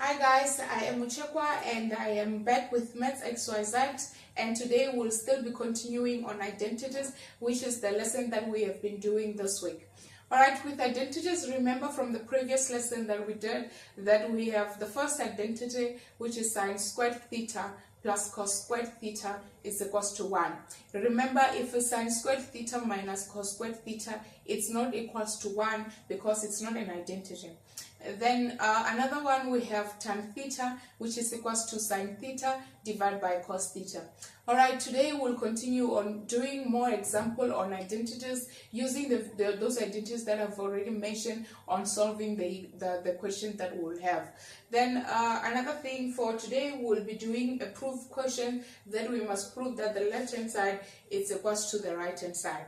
Hi guys, I am Uchekwa and I am back with Maths XYZ, and today we'll still be continuing on identities, which is the lesson that we have been doing this week. Alright, with identities, remember from the previous lesson that we did that we have the first identity, which is sine squared theta plus cos squared theta is equals to 1. Remember, if it's sine squared theta minus cos squared theta, it's not equals to 1 because it's not an identity. Then another one, we have tan theta, which is equals to sine theta divided by cos theta. Alright, today we'll continue on doing more example on identities using those identities that I've already mentioned on solving the question that we'll have. Then another thing for today, we'll be doing a proof question. Then we must prove that the left hand side is equals to the right hand side.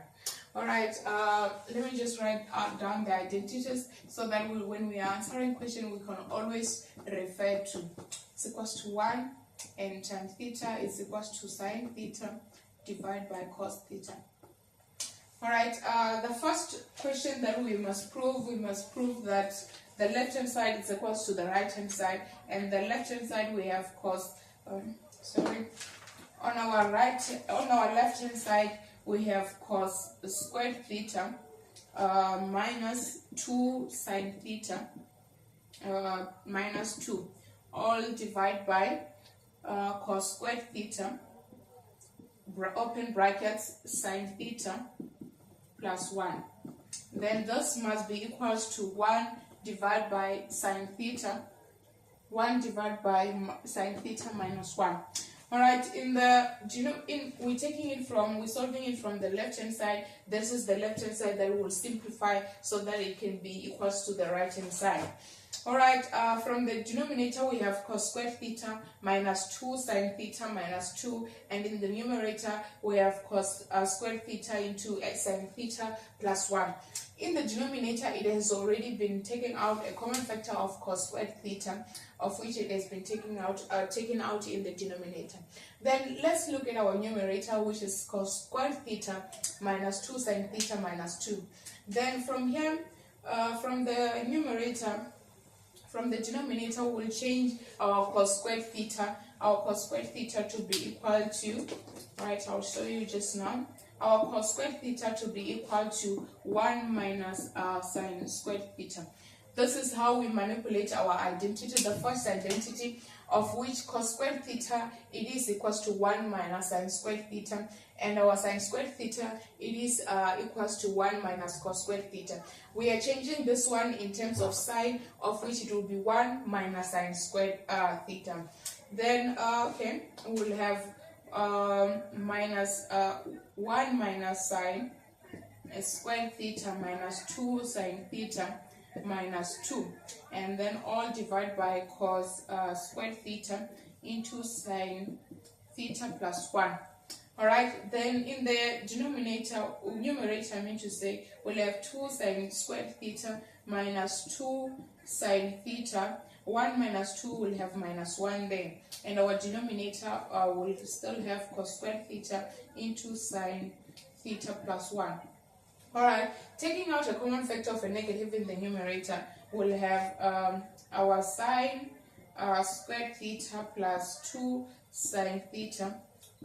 Alright, let me just write down the identities so that when we are answering question, we can always refer to it's equals to 1 and tan theta is equals to sine theta divided by cos theta. Alright, the first question that we must prove that the left hand side is equals to the right hand side, and the left hand side we have cos, on our left hand side we have cos squared theta minus 2 sine theta minus 2, all divided by cos squared theta, open brackets, sine theta plus 1. Then this must be equals to 1 divided by sine theta, 1 divided by sine theta minus 1. Alright, we're solving it from the left hand side. This is the left hand side that will simplify so that it can be equals to the right hand side. Alright, from the denominator we have cos squared theta minus 2 sine theta minus 2, and in the numerator we have cos squared theta into sine theta plus 1. In the denominator, it has already been taken out a common factor of cos squared theta, of which it has been taken out in the denominator. Then let's look at our numerator, which is cos squared theta minus 2 sine theta minus 2. Then from here, from the denominator, we'll change our cos squared theta to be equal to, right, I'll show you just now, our cos squared theta to be equal to 1 minus sine squared theta. This is how we manipulate our identity, the first identity, of which cos squared theta, it is equals to 1 minus sine squared theta, and our sine squared theta, it is equals to 1 minus cos squared theta. We are changing this one in terms of sine, of which it will be 1 minus sine squared theta. Then okay, we'll have minus 1 minus sine squared theta minus 2 sine theta minus 2, and then all divided by cos squared theta into sine theta plus 1. Alright, then in the numerator, I mean to say, we'll have 2 sine squared theta minus 2 sine theta. 1 minus 2 will have minus 1 there, and our denominator will still have cos squared theta into sine theta plus 1. Alright, taking out a common factor of a negative in the numerator, we'll have our sine squared theta plus 2 sine theta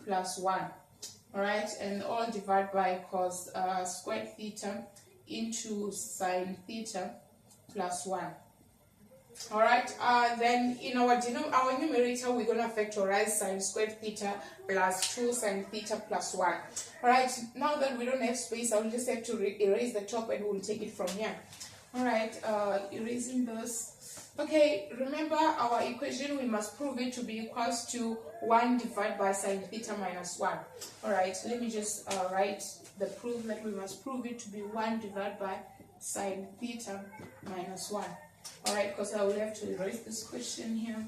plus 1. Alright, and all divided by cos squared theta into sine theta plus 1. Alright, then in our numerator, we're going to factorize sine squared theta plus 2 sine theta plus 1. Alright, now that we don't have space, I'll just have to erase the top and we'll take it from here. Alright, erasing this. Okay, remember our equation, we must prove it to be equals to 1 divided by sine theta minus 1. Alright, let me just write the proof that we must prove it to be 1 divided by sine theta minus 1. Alright, because I will have to erase this question here.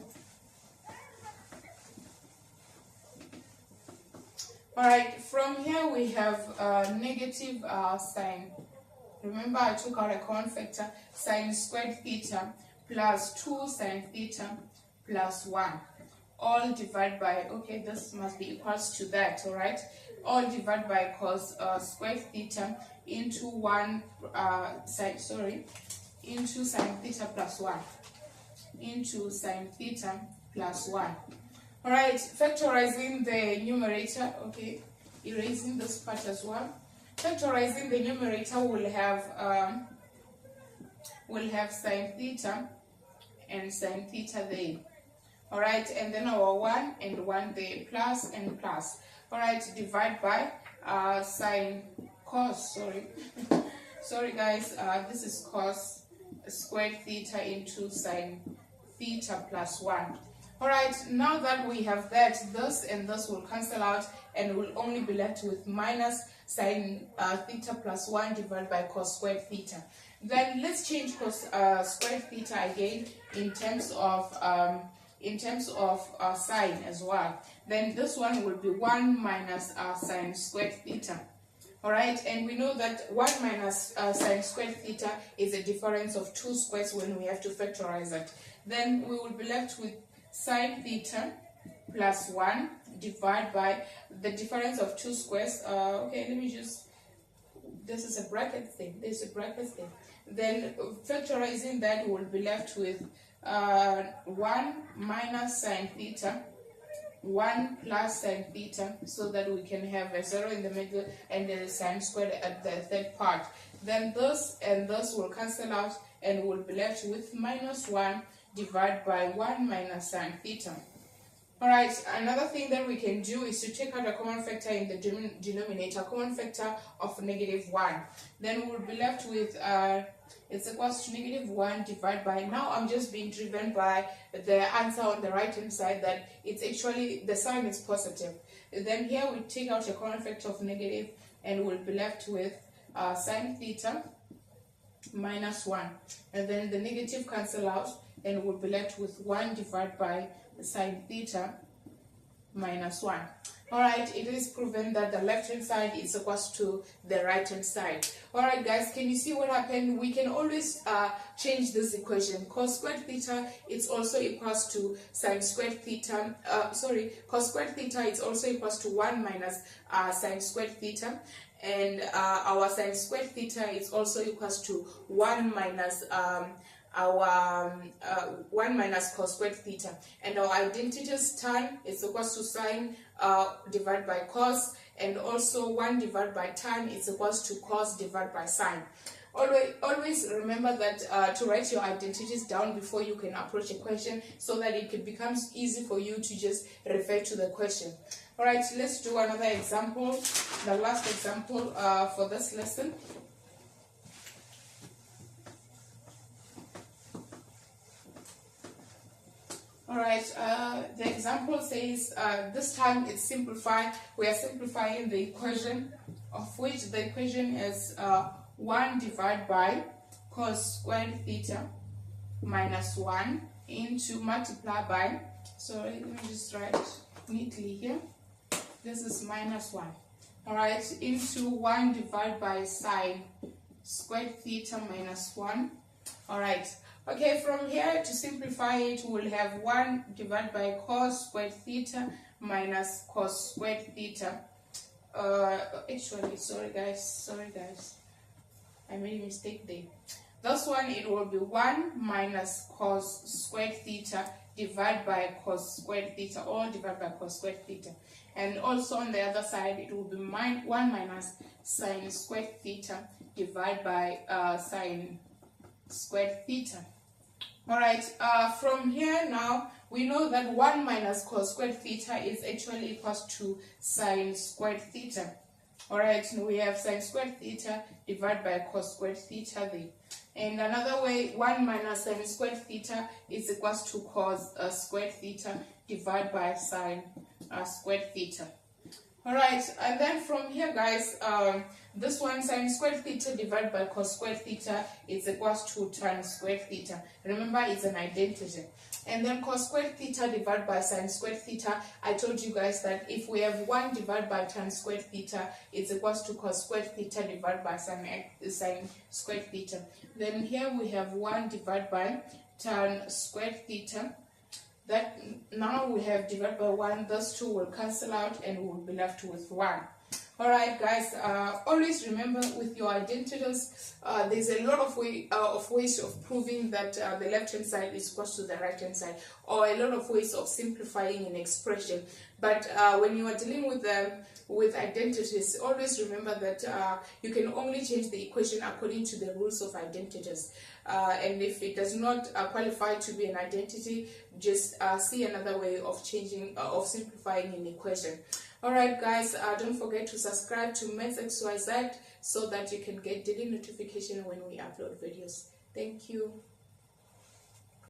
Alright, from here we have negative sine. Remember, I took out a common factor, sine squared theta plus 2 sine theta plus 1. All divided by, okay, this must be equals to that, alright? All divided by cos squared theta into 1 into sine theta plus 1. into sine theta plus 1. Alright, factorizing the numerator, okay, erasing this part as well. Factorizing the numerator will have sine theta and sine theta there. Alright, and then our 1 and 1 there, plus and plus. Alright, divide by sine cos, sorry guys, this is cos squared theta into sine theta plus 1. Alright, now that we have that, this and this will cancel out and we'll only be left with minus sine theta plus 1 divided by cos squared theta. Then let's change cos squared theta again in terms of sine as well. Then this one will be 1 minus sine squared theta. Alright, and we know that 1 minus sine squared theta is a difference of 2 squares when we have to factorize it. Then we will be left with sine theta plus 1 divided by the difference of 2 squares. Okay, let me just, this is a bracket thing, Then factorizing that, will be left with 1 minus sine theta, 1 plus sine theta, so that we can have a 0 in the middle and the sine squared at the third part. Then this and this will cancel out and we'll be left with minus 1 divided by 1 minus sine theta. Alright, another thing that we can do is to take out a common factor in the denominator, common factor of negative 1. Then we'll be left with it's equals to negative 1 divided by, now I'm just being driven by the answer on the right hand side that it's actually, the sign is positive. Then here we take out a common factor of negative and we'll be left with sine theta minus 1. And then the negative cancel out and we'll be left with 1 divided by sine theta minus 1. Alright, it is proven that the left hand side is equals to the right hand side. Alright guys, can you see what happened? We can always change this equation. Cos squared theta is also equals to sine squared theta, cos squared theta is also equals to 1 minus sine squared theta. And our sine squared theta is also equals to 1 minus 1 minus cos squared theta, and our identities tan is equals to sine divided by cos, and also 1 divided by tan is equals to cos divided by sine. Always remember that to write your identities down before you can approach a question, so that it becomes easy for you to just refer to the question. Alright, let's do another example, the last example for this lesson. Alright, the example says, this time it's simplified. We are simplifying the equation, of which the equation is 1 divided by cos squared theta minus 1 into multiply by, sorry, let me just write neatly here. This is minus 1. Alright, into 1 divided by sine squared theta minus 1. Alright. Okay, from here to simplify it, we'll have 1 divided by cos squared theta minus cos squared theta. Actually, sorry guys, I made a mistake there. This one, it will be 1 minus cos squared theta divided by cos squared theta, or divided by cos squared theta. And also on the other side, it will be 1 minus sine squared theta divided by sine squared theta. Alright, from here now, we know that 1 minus cos squared theta is actually equals to sine squared theta. Alright, we have sine squared theta divided by cos squared theta there. And another way, 1 minus sine squared theta is equals to cos squared theta divided by sine squared theta. Alright, and then from here guys, this one, sine squared theta divided by cos squared theta is equals to tan squared theta. Remember, it's an identity. And then cos squared theta divided by sine squared theta, I told you guys that if we have 1 divided by tan squared theta, it's equals to cos squared theta divided by sine squared theta. Then here we have 1 divided by tan squared theta. That now we have divided by 1, those two will cancel out and we'll be left with 1. Alright guys, always remember with your identities, there's a lot of ways of proving that the left hand side is equal to the right hand side, or a lot of ways of simplifying an expression. But when you are dealing with identities, always remember that you can only change the equation according to the rules of identities. And if it does not qualify to be an identity, just see another way of changing, of simplifying an equation. Alright guys, don't forget to subscribe to Maths XYZ so that you can get daily notification when we upload videos. Thank you.